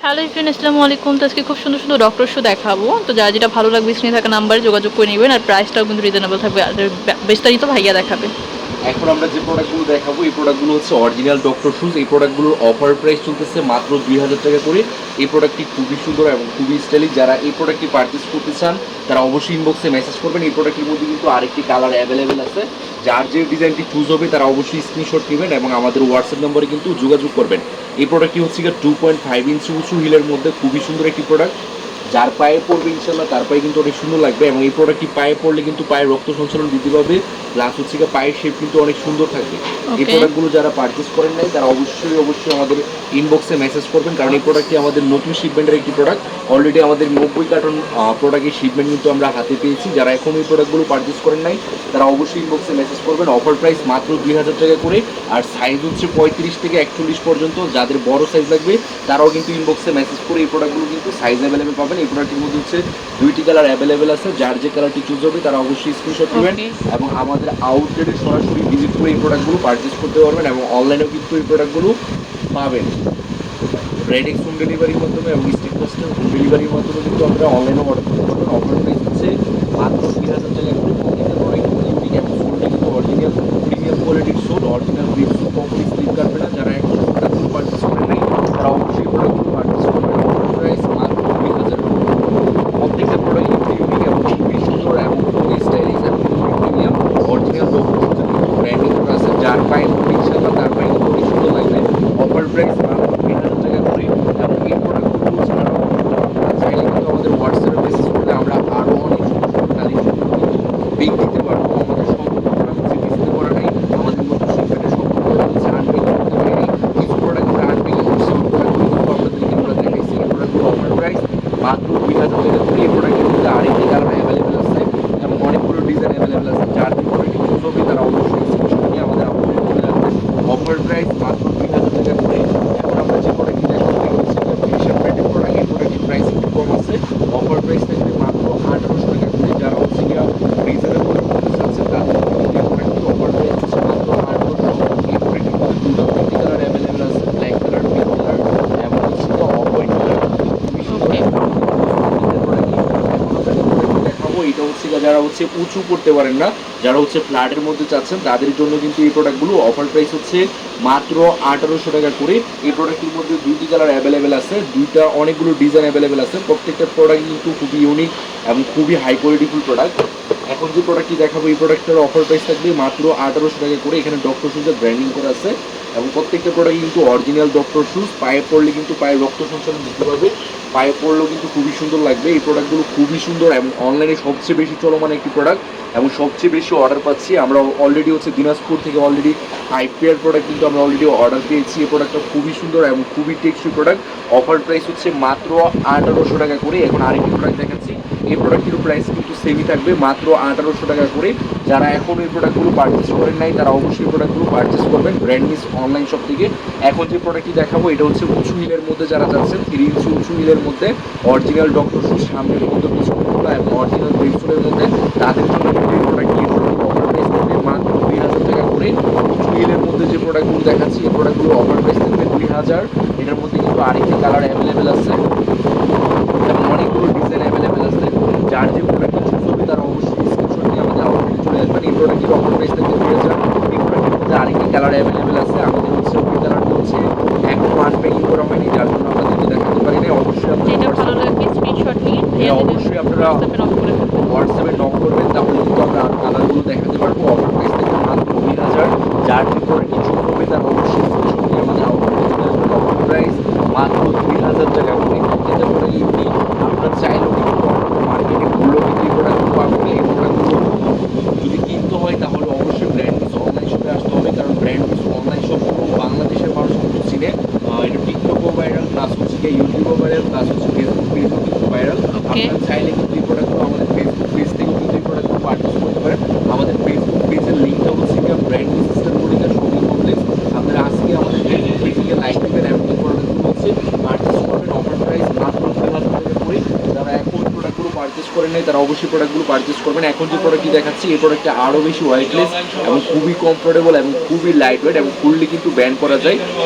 Hello everyone, আসসালামু আলাইকুম। তো আজকে খুব সুন্দর সুন্দর ডক্টর শু দেখাবো। তো যার যেটা ভালো লাগবে স্ক্রিনে থাকা নাম্বারে যোগাযোগ করে নেবেন, আর প্রাইসটাও কিন্তু রিজনেবল থাকবে। আর বিস্তারিত ভাইয়া দেখাবে। এখন আমরা যে প্রোডাক্টগুলো দেখাবো এই প্রোডাক্টগুলো হচ্ছে অরিজিনাল ডক্টর শুজ। এই প্রোডাক্টগুলোর অফার প্রাইস চলতেছে মাত্র 2000 টাকা করে। এই প্রোডাক্টটি খুবই সুন্দর এবং খুবই স্টাইলিশ। যারা এই প্রোডাক্টটি পারচেস করতে চান তারা অবশ্যই ইনবক্সে মেসেজ করবেন। এই প্রোডাক্টের মধ্যে কিন্তু আরেকটি কালার অ্যাভেলেবেল আছে। যার যে ডিজাইনটি চুজ হবে তারা অবশ্যই স্ক্রিনশট নেবেন এবং আমাদের হোয়াটসঅ্যাপ নম্বরে কিন্তু যোগাযোগ করবেন। এই প্রোডাক্টটি হচ্ছে 2.5 ইঞ্চি উঁচু হিলের মধ্যে খুবই সুন্দর একটি প্রোডাক্ট। যার পায়ে পড়বে ইনশাল্লাহ তার পায়ে কিন্তু অনেক সুন্দর লাগবে, এবং এই প্রোডাক্টটি পায়ে পড়লে কিন্তু পায়ের রক্ত সঞ্চালন বৃদ্ধি পাবে, প্লাস হচ্ছে পায়ের শেপ কিন্তু অনেক সুন্দর থাকবে। এই ওকে, প্রোডাক্টগুলো যারা পারচেস করেন নাই তারা অবশ্যই অবশ্যই আমাদের ইনবক্সে মেসেজ করবেন, কারণ এই প্রোডাক্টটি আমাদের নতুন শিপমেন্টের একটি প্রোডাক্ট। অলরেডি আমাদের 90 কার্টন প্রোডাক্টের শিপমেন্ট কিন্তু আমরা হাতে পেয়েছি। যারা এখন এই প্রোডাক্টগুলো পারচেস করেন নাই তারা অবশ্যই ইনবক্সে মেসেজ করবেন। অফার প্রাইস মাত্র 2000 টাকা করে, আর সাইজ হচ্ছে 35 থেকে 41 পর্যন্ত। যাদের বড় সাইজ লাগবে তারাও কিন্তু ইনবক্সে মেসেজ করে এই প্রোডাক্টগুলো কিন্তু সাইজ অ্যাভেলেবেল পাবেন। এই প্রোডাক্টের মধ্যে হচ্ছে 2টি কালার অ্যাভেলেবেল আছে। যার যে কালারটি চুজ হবে তারা অবশ্যই স্ক্রিনশট নেবেন ওকে, এবং আমাদের আউটলেটে সরাসরি ভিজিট করে এই প্রোডাক্টগুলো পারচেস করতে পারবেন, এবং অনলাইনেও কিন্তু এই প্রোডাক্টগুলো পাবেন। রেডিক্স হোম ডেলিভারির মাধ্যমে এবং স্টেট পোস্টে হোম ডেলিভারির মাধ্যমে কিন্তু আমরা অনলাইনেও অর্ডার করতে পারবেন। অফার প্রাইস হচ্ছে মাত্র 2000 টাকা করে। প্রত্যেকটা প্রোডাক্ট ইউনিক এবং সোলটা কিন্তু অরিজিনাল প্রিমিয়াম কোয়ালিটির সোল, অরিজিনাল ব্রিক সোল, কখনই স্লিপ কাটবে না। যারা এখন প্রোডাক্টগুলো পারচেস করেন নাই তারা অবশ্যই প্রোডাক্টগুলো পারচেস করবেন। অফার প্রাইস মাত্র 2000। প্রত্যেকটা প্রোডাক্ট ইউনিক এবং খুবই সুন্দর এবং খুবই স্টাইলিশ এবং খুবই প্রিমিয়াম। অরিজিনাল ডক্টর ব্র্যান্ডিং করা আছে। যার পায়ে ইনশাআল্লাহ তার পায়ে খুবই সুন্দর লাগবে। অফার প্রাইস মাত্র 2000 টাকা করে। এবং এই প্রোডাক্টগুলো ছাড়াও আপনারা চাইলে কিন্তু আমাদের হোয়াটসঅ্যাপে মেসেজ করলে আমরা আরও অনেক সুন্দর সুন্দর কালেকশন কিন্তু পিক দিতে পারবো। আমাদের সম্পূর্ণ প্রোডাক্ট হচ্ছে ডিসপ্লে করা নেই, আমাদের মতো শিপমেন্টের সম্পূর্ণ প্রোডাক্ট হচ্ছে আনপিক করতে পারিনি। কিছু প্রোডাক্ট আমরা আনপিক করছি, ওই প্রোডাক্টগুলো কিন্তু আপনাদেরকে আমরা দেখাইছি। এই প্রোডাক্টগুলো অফার প্রাইস মাত্র 2000 টাকা করে। এই প্রোডাক্টের মধ্যে আরেকটি কালার অ্যাভেলেবেল আছে এবং অনেকগুলো ডিজাইন অ্যাভেলেবেল আছে। যার যে প্রোডাক্টটি চুজ হবে তারা অবশ্যই স্ক্রিনশট নিয়ে আমাদের আউটলেটে চলে আসবেন। অফার প্রাইস মাত্র 2000 টাকা করে। এখন আমরা যে প্রোডাক্টটি দেখাবো এটা হচ্ছে ফিনিশার ব্র্যান্ডের প্রোডাক্ট। এই প্রোডাক্টের প্রাইস একটু কম আছে। অফার প্রাইস থাকবে মাত্র 1800 টাকা করে। যারা হচ্ছে গিয়া রিজনেবলের মধ্যে চাচ্ছেন তাদের জন্য কিন্তু এই প্রোডাক্টটি অফার প্রাইস হচ্ছে মাত্র 1800। এই প্রোডাক্টের মধ্যে দুটো তিনটি কালার অ্যাভেলেবেল আছে, ব্ল্যাক কালার, পিঙ্ক কালার এবং হচ্ছে গিয়া অফ হোয়াইট কালার। খুবই সুন্দর ওকে, এবং খুবই প্রত্যেকটা প্রোডাক্টই। এখন আমরা যে প্রোডাক্টটি দেখাবো এটা হচ্ছে গিয়া যারা হচ্ছে উঁচু করতে পারেন না, যারা হচ্ছে ফ্ল্যাটের মধ্যে চাচ্ছেন তাদের জন্য কিন্তু এই প্রোডাক্টগুলো অফার প্রাইস হচ্ছে মাত্র 1800 টাকা করে। এই প্রোডাক্টের মধ্যে 2টি কালার অ্যাভেলেবেল আছে, দুইটা অনেকগুলো ডিজাইন অ্যাভেলেবেল আছে। প্রত্যেকটা প্রোডাক্ট কিন্তু খুবই ইউনিক এবং খুবই হাই কোয়ালিটিফুল প্রোডাক্ট। এখন যে প্রোডাক্টটি দেখাবো এই প্রোডাক্টের অফার প্রাইস থাকবে মাত্র 1800 টাকা করে। এখানে ডক্টর শুজের ব্র্যান্ডিং করা আছে এবং প্রত্যেকটা প্রোডাক্ট কিন্তু অরিজিনাল ডক্টর শুজ। পায়ে পড়লে কিন্তু পায়ের রক্ত সঞ্চালন বৃদ্ধি পাবে, পায়ে পড়লেও কিন্তু খুবই সুন্দর লাগবে। এই প্রোডাক্টগুলো খুবই সুন্দর এবং অনলাইনে সবচেয়ে বেশি চলমান একটি প্রোডাক্ট এবং সবচেয়ে বেশি অর্ডার পাচ্ছি আমরা। অলরেডি হচ্ছে দিনাজপুর থেকে অলরেডি 5 পেয়ার প্রোডাক্ট কিন্তু আমরা অলরেডি অর্ডার পেয়েছি। এই প্রোডাক্টটা খুবই সুন্দর এবং খুবই টেকসই প্রোডাক্ট। অফার প্রাইস হচ্ছে মাত্র 1800 টাকা করে। এখন আরেকটি প্রোডাক্ট দেখাচ্ছি, এই প্রোডাক্টটির প্রাইস কিন্তু সেমই থাকবে মাত্র 1800 টাকা করে। যারা এখন এই প্রোডাক্টগুলো পারচেস করেন নাই তারা অবশ্যই প্রোডাক্টগুলো পারচেস করবেন ব্র্যান্ড নিস অনলাইন শপ থেকে। এখন যে প্রোডাক্টটি দেখাবো এটা হচ্ছে উঁচু হিলের মধ্যে যারা চাচ্ছেন, 3 ইঞ্চি উঁচু হিলের মধ্যে অরিজিনাল ডক্টর শুজ, সামনের মধ্যে পিছনে খোলা এবং অরিজিনাল ব্রেকসোলের মধ্যে, তাদের জন্য কিন্তু এই প্রোডাক্টটি অফার প্রাইস থাকবে মাত্র 2000 টাকা করে। উঁচু হিলের মধ্যে যে প্রোডাক্টগুলো দেখাচ্ছি এই প্রোডাক্টগুলো অফার প্রাইস থাকবে 2000। এটার মধ্যে কিন্তু আরেকটি কালার অ্যাভেলেবেল আছে এবং অনেকগুলো ডিজাইন অ্যাভেলেবেল আছে। যার যে প্রোডাক্টটি চুজ হবে তারা অবশ্যই স্ক্রিনশট নিয়ে আমাদের আউটলেটে চলে আসবেন। এই প্রোডাক্টটির অফার প্রাইস থাকবে 2000। এই প্রোডাক্টের মধ্যে আরেকটি কালার অ্যাভেলেবেল আছে, আমাদের হচ্ছে ওই কালারটি হচ্ছে এখনও আনপ্যাকিং করা হয়নি, যার জন্য আপনাদেরকে দেখাতে পারি না। অবশ্যই আপনারা যেটা ভালো লাগবে স্ক্রিনশট নিয়ে ভাইয়া অবশ্যই আপনারা হোয়াটসঅ্যাপে নক করে ফেলবেন। হোয়াটসঅ্যাপে নক করবেন, তাহলে কিন্তু আমরা কালারগুলো দেখাতে পারবো। অফার প্রাইস থাকবে মাত্র 2000। যার যে প্রোডাক্টটি চুজ হবে তার অবশ্যই স্ক্রিনশট নিয়ে আমাদের আউটলেটে চলে আসবেন। অফার প্রাইস মাত্র 2000 টাকা করে। প্রত্যেকটা প্রোডাক্ট ইউনিক, আপনারা চাইলেও কিন্তু অন্যান্য মার্কেটে ঘুরলেও কিন্তু এই প্রোডাক্টগুলো পাবেন। এই প্রোডাক্টগুলো যদি কিনতে হয় তাহলে অবশ্যই ব্র্যান্ড নিউজ অনলাইন শপে আসতে হবে, কারণ ব্র্যান্ড নিউজ অনলাইন শপ বাংলাদেশের মানুষ কিন্তু চিনে। এটা টিকটকও ভাইরাল, প্লাস হচ্ছে গিয়ে ইউটিউবও ভাইরাল, প্লাস হচ্ছে ফেসবুক পেজও কিন্তু ভাইরাল। ওকে, আপনারা চাইলে কিন্তু এই প্রোডাক্টগুলো আমাদের ফেসবুক পেজ থেকেও কিন্তু এই প্রোডাক্টগুলো পারচেস করতে পারেন। আমাদের ফেসবুক পেজের লিঙ্কটা হচ্ছে গিয়ে brand news system Monica shopping complex. আপনারা আজকে আমাদের ফেসবুক পেজে গিয়ে লাইক দেবেন এবং এই প্রোডাক্টগুলো হচ্ছে পারচেস করবেন। অফার প্রাইস মাত্র 2000 টাকা করে। যারা এখন প্রোডাক্টগুলো পারচেস করেন নাই তারা অবশ্যই প্রোডাক্টগুলো পারচেস করবেন। এখন যে প্রোডাক্টটি দেখাচ্ছি এই প্রোডাক্টটা আরও বেশি ওয়েটলেস এবং খুবই কমফোর্টেবল এবং খুবই লাইট ওয়েট এবং ফুললি কিন্তু ব্যান্ড করা যায়।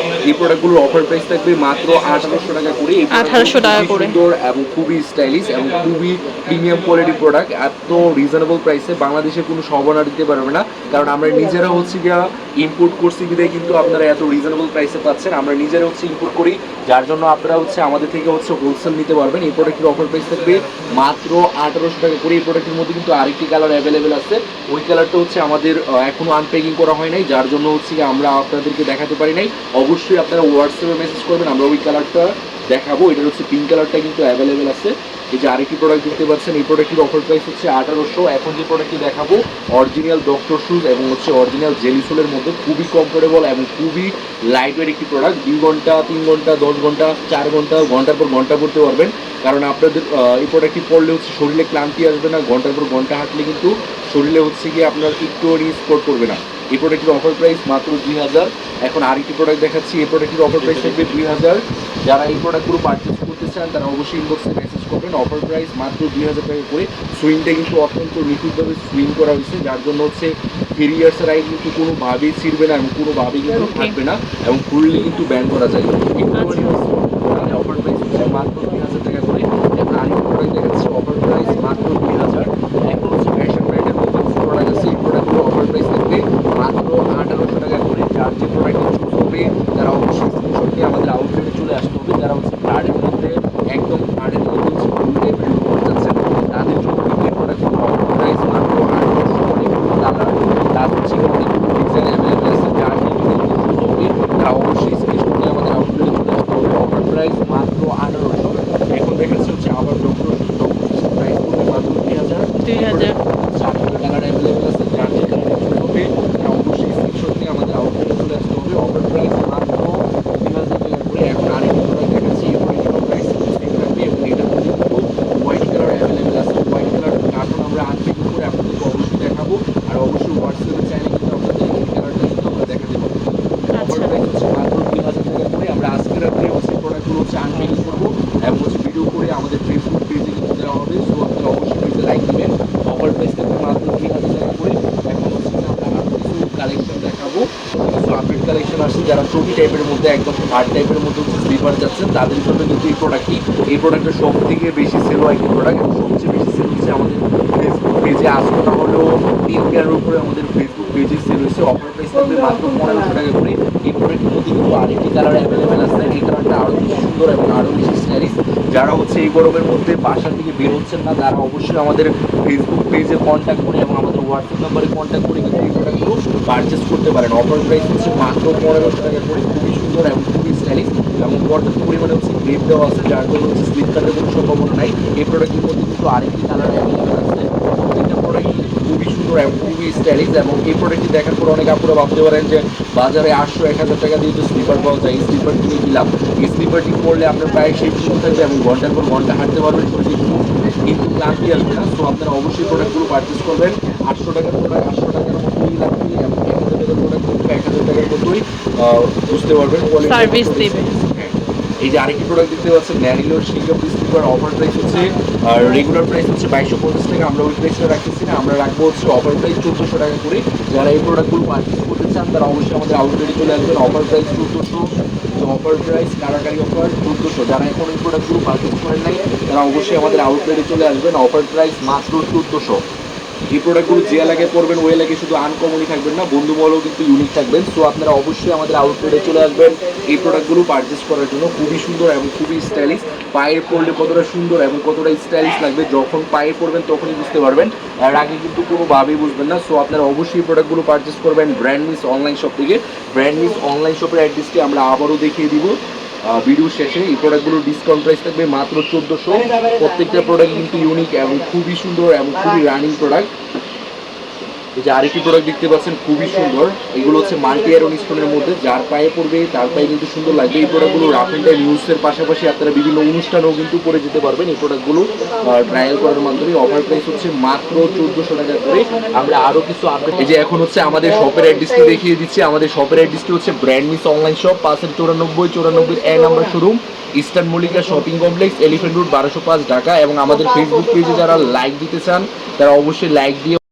এই প্রোডাক্টগুলোর অফার প্রাইস থাকবে মাত্র 1800 টাকা করে। এই 1800 টাকা করে। সুন্দর এবং খুবই স্টাইলিশ এবং খুবই প্রিমিয়াম কোয়ালিটি প্রোডাক্ট। এত রিজনেবল প্রাইসে বাংলাদেশে কোনো সবনা দিতে পারবে না, কারণ আমরা নিজেরা হচ্ছে গিয়া ইম্পোর্ট করছি বিধায় কিন্তু আপনারা এত রিজনেবল প্রাইসে পাচ্ছেন। আমরা নিজেরা হচ্ছে ইম্পোর্ট করি, যার জন্য আপনারা হচ্ছে আমাদের থেকে হচ্ছে হোলসেল নিতে পারবেন। এই প্রোডাক্টের অফার প্রাইস থাকবে মাত্র 1800 টাকা করে। এই প্রোডাক্টের মধ্যে কিন্তু আরেকটি কালার অ্যাভেলেবেল আছে, ওই কালারটা হচ্ছে আমাদের এখনো আনপ্যাকিং করা হয় নাই, যার জন্য হচ্ছে আমরা আপনাদেরকে দেখাতে পারি নাই। অবশ্যই আপনারা হোয়াটসঅ্যাপে মেসেজ করবেন, আমরা ওই কালারটা দেখাবো। এটা হচ্ছে পিঙ্ক কালারটা কিন্তু অ্যাভেলেবেল আছে। এই যে আরেকটি প্রোডাক্ট দেখতে পাচ্ছেন, এই প্রোডাক্টের অফার প্রাইস হচ্ছে 1800। এখন যে প্রোডাক্টটি দেখাবো অরিজিনাল ডক্টর শুজ এবং হচ্ছে অরিজিনাল জেলিসোলের মধ্যে খুবই কমফোর্টেবল এবং খুবই লাইট ওয়েট একটি প্রোডাক্ট। 2 ঘন্টা 3 ঘন্টা 10 ঘন্টা 4 ঘন্টা ঘন্টার পর ঘন্টা পড়তে পারবেন, কারণ আপনাদের এই প্রোডাক্টটি পড়লে হচ্ছে শরীরে ক্লান্তি আসবে না। ঘন্টার পর ঘন্টা হাঁটলে কিন্তু শরীরে হচ্ছে গিয়ে আপনার একটু স্পোর্ট করবে না। এই প্রোডাক্টের অফার প্রাইস মাত্র 2000। এখন আরেকটি প্রোডাক্ট দেখাচ্ছি, এই প্রোডাক্টের অফার প্রাইস থাকবে 2000। যারা এই প্রোডাক্টগুলো পারচেস করতে চান তারা অবশ্যই ইনবক্সে মেসেজ করবেন। অফার প্রাইস মাত্র 2000 টাকা করে। সুইংটা কিন্তু অত্যন্ত নিখুঁতভাবে সুইং করা হয়েছে, যার জন্য হচ্ছে ফেরিয়ার্সের আই কিন্তু কোনোভাবেই ছিঁড়বে না এবং কোনোভাবেই কিন্তু থাকবে না এবং ফুললি কিন্তু ব্যান করা যায়। অফার প্রাইস হচ্ছে মাত্র 2000 টাকা করে। এখন আরেকটি প্রোডাক্ট দেখাচ্ছি, অফার প্রাইস মাত্র 2000। এখন হচ্ছে ফ্যাশন ব্র্যান্ডের মধ্যে প্রোডাক্ট আছে, এই প্রোডাক্টগুলো অফার প্রাইস থাকবে মাত্র 1800 টাকা করে। যার যে প্রোডাক্টটি চুজ হবে তারা অবশ্যই স্ক্রিনশট নিয়ে আমাদের আউটলেটে চলে আসতে হবে। যারা হচ্ছে ফ্ল্যাটের মধ্যে একদম ফ্ল্যাটের মধ্যে হচ্ছে ফুল টাইপের লুক করতে চাচ্ছেন তাদের জন্য কিন্তু এই প্রোডাক্টগুলো অফার প্রাইস মাত্র 1800। অনেকগুলো কালার তার হচ্ছে অনেকগুলো ডিজাইন অ্যাভেলেবেল আছে, যার যে ডিজাইন চুজ হবে তারা অবশ্যই স্ক্রিনশট নিয়ে আমাদের আউটলেটে চলে আসতে হবে। অফার প্রাইস মাত্র 1800। এখন দেখাচ্ছে হচ্ছে আবার ডক্টর প্রাইস করবে মাত্র 2000। চারটি কালার অ্যাভেলেবেল আছে, যার যে কালার চুজ হবে তারা অবশ্যই স্ক্রিনশট নিয়ে আমাদের আউটলেটে চলে আসতে হবে। অফার প্রাইস মাত্র 2000 টাকা করে। এখন আরেকটি প্রোডাক্ট দেখাচ্ছি, এই প্রোডাক্টের প্রাইস সেম থাকবে এবং এটার মধ্যে কিন্তু হোয়াইট কালার অ্যাভেলেবেল আছে। হোয়াইট কালার কার্টুন আমরা আনপ্যাকিং করে আপনাদেরকে অবশ্যই দেখাবো, আর অবশ্যই হোয়াটসঅ্যাপে চাইলে কিন্তু আপনাদের এই কালারটা কিন্তু আমরা দেখাতে পারবো। অফার প্রাইস হচ্ছে মাত্র 2000 টাকা করে। আমরা আজকে রাত্রে হচ্ছে প্রোডাক্টগুলো হচ্ছে আনপ্যাকিং করবো এবং হচ্ছে ভিডিও করে আমাদের ফেসবুক পেজে কিন্তু দেওয়া হবে, সো আপনারা অবশ্যই পেজে লাইক দিবেন। অফার প্রাইস থাকবে মাত্র 3000 টাকা করে। এখন হচ্ছে আমরা আরও কিছু কালেকশন দেখাবো, কিছু আপডেট কালেকশন আসছে। যারা চটি টাইপের মধ্যে একদম হার্ড টাইপের মধ্যে হচ্ছে স্লিপার যাচ্ছেন তাদের জন্য কিন্তু এই প্রোডাক্টটি, এই প্রোডাক্টের সব থেকে বেশি সেল হয় একটি প্রোডাক্ট এবং সবচেয়ে বেশি সেল হচ্ছে আমাদের ফেসবুক পেজে। আসলে না হলেও 3 উপরে আমাদের ফেসবুক পেজে সেল হয়েছে। অফার প্রাইস থাকবে মাত্র 1500 টাকা করে। এই প্রোডাক্টের মধ্যে কিন্তু আরেকটি কালার অ্যাভেলেবেল আছে, এই কালারটা আরও বেশি সুন্দর এবং আরও বেশি স্টাইলিশ। যারা হচ্ছে এই গরমের মধ্যে বাসা থেকে বের হচ্ছেন না তারা অবশ্যই আমাদের ফেসবুক পেজে কন্ট্যাক্ট করে এবং আমাদের হোয়াটসঅ্যাপ নাম্বারে কন্ট্যাক্ট করে কিন্তু এই প্রোডাক্টগুলো পারচেস করতে পারেন। অফার প্রাইস হচ্ছে মাত্র 1500 টাকা করে। খুবই সুন্দর এবং খুবই স্টাইলিশ এবং পর্যাপ্ত পরিমাণে হচ্ছে গ্রেপ দেওয়া আছে, যার জন্য হচ্ছে স্লিপ কাটের কোনো সম্ভাবনা নাই। এই প্রোডাক্টের মধ্যে কিন্তু আরেকটি কালার অ্যাভেলেবেল আছে। এটা প্রোডাক্ট খুবই সুন্দর এবং খুবই স্টাইলিশ এবং এই প্রোডাক্টটি দেখার পর অনেক আপনারা ভাবতে পারেন যে বাজারে 800-1000 টাকা দিয়ে তো স্লিপার পাওয়া যায়, এই স্লিপার কিনে দিলাম। এই স্লিপারটি পরলে আপনার প্রায় সেই সুন্দর থাকবে এবং ঘন্টার পর ঘন্টা হাঁটতে পারবেন, শরীরে কিন্তু ক্লান্তি আসবে না। তো আপনারা অবশ্যই প্রোডাক্টগুলো পারচেস করবেন। 800 টাকার প্রোডাক্ট 800 টাকার মতোই লাগবে এবং 1000 টাকার প্রোডাক্ট 1000 টাকার মতোই বুঝতে পারবেন সার্ভিস দেবে। এই যে আরেকটি প্রোডাক্ট দেখতে পাচ্ছেন ন্যারিলোর সিঙ্গাপুর স্লিপার। অফার প্রাইস হচ্ছে রেগুলার প্রাইস হচ্ছে 2250 টাকা, আমরা ওই প্রাইসটা রাখতেছি না, আমরা রাখবো হচ্ছে অফার প্রাইস 1400 টাকা করে। যারা এই প্রোডাক্টগুলো পারচেস করতে চান তারা অবশ্যই আমাদের আউটলেটে চলে আসবেন। Offer price 1400। তো অফার প্রাইস কারাকারি অফার 1400। যারা এখন এই প্রোডাক্টগুলো পারচেস করেন নাই তারা অবশ্যই আমাদের আউটলেটে চলে আসবেন। অফার প্রাইস মাত্র 1400। এই প্রোডাক্টগুলো যে এলাকায় পড়বেন ওই এলাকায় শুধু আনকমনই থাকবেন না, বন্ধু মহলেও কিন্তু ইউনিক থাকবেন। সো আপনারা অবশ্যই আমাদের আউটলেটে চলে আসবেন এই প্রোডাক্টগুলো পারচেস করার জন্য। খুবই সুন্দর এবং খুবই স্টাইলিশ। পায়ে পরলে কতটা সুন্দর এবং কতটা স্টাইলিশ লাগবে যখন পায়ে পরবেন তখনই বুঝতে পারবেন, এর আগে কিন্তু কোনোভাবেই বুঝবেন না। সো আপনারা অবশ্যই এই প্রোডাক্টগুলো পারচেস করবেন ব্র্যান্ড মিস অনলাইন শপ থেকে। ব্র্যান্ড মিস অনলাইন শপের অ্যাড্রেসটি আমরা আবারও দেখিয়ে দিব ভিডিও শেষে। এই প্রোডাক্টগুলোর ডিসকাউন্ট প্রাইস থাকবে মাত্র 1400। প্রত্যেকটা প্রোডাক্ট কিন্তু ইউনিক এবং খুবই সুন্দর এবং খুবই রানিং প্রোডাক্ট। এই যে আরেকটি প্রোডাক্ট দেখতে পাচ্ছেন খুবই সুন্দর, এগুলো হচ্ছে মাল্টি আয়রন স্টোনের মধ্যে, যার পায়ে পড়বে তার পায়ে কিন্তু সুন্দর লাগবে। এই প্রোডাক্টগুলো রাফ এন্ড টাইম ইউজের পাশাপাশি আপনারা বিভিন্ন অনুষ্ঠানেও কিন্তু পরে যেতে পারবেন এই প্রোডাক্টগুলো ট্রায়াল করার মাধ্যমে। অফার প্রাইস হচ্ছে মাত্র 1400 টাকা করে। আমরা আরও কিছু আপডেট, এই যে এখন হচ্ছে আমাদের শপের অ্যাড্রেসটি দেখিয়ে দিচ্ছি। আমাদের শপের অ্যাড্রেসটি হচ্ছে ব্র্যান্ড মিস অনলাইন শপ, 594 94 এ number showroom. Eastern Mallika shopping complex, elephant road, 1205 Dhaka. এবং আমাদের ফেসবুক পেজে যারা লাইক দিতে চান তারা অবশ্যই লাইক দিয়ে